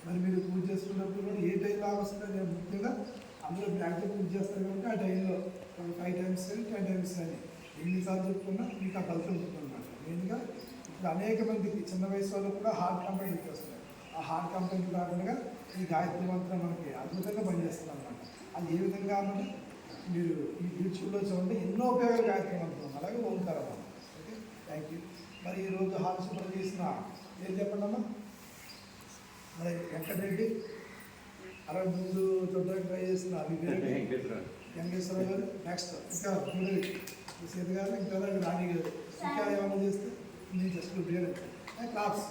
మరి మీరు పూజ చేసుకున్నప్పుడు కూడా ఏ టైం లాగా వస్తుంది ముఖ్యంగా అందరూ బ్యాంక్లో పూజ చేస్తారు కాబట్టి ఆ టైంలో 5 times కానీ 10 times కానీ ఎన్నిసార్లు చెప్పుకున్నా మీకు ఆ ఫలితం ఉంటుందన్నమాట. మెయిన్గా ఇప్పుడు అనేక మందికి చిన్న వయసు వాళ్ళు కూడా హార్ట్ కంప్లైంట్ వస్తున్నాయి. ఆ హార్ట్ కంప్లైంట్ కాకుండా ఈ గాయత్రి మంత్రం మనకి అద్భుతంగా పనిచేస్తుంది అన్నమాట. అది ఏ విధంగా అన్నది మీరు ఈ యూట్యూబ్లో చూడండి, ఎన్నో ఉపయోగాలు గాయత్రి మంత్రం, అలాగే ఓంకారం. Okay, thank you. మరి ఈరోజు హాల్ సూపర్ చేసిన ఏం చెప్పండి అమ్మా. మరి వెంకటరెడ్డి అలాగే ముందు చూడడానికి ట్రై చేసిన వెంకటేశ్వరరావు గారు, నెక్స్ట్ ఇంకా సీత గారు, ఇంకా రాణి గారు, ఇంకా ఏమైనా చేస్తే నేను జస్ట్ క్లాప్స్.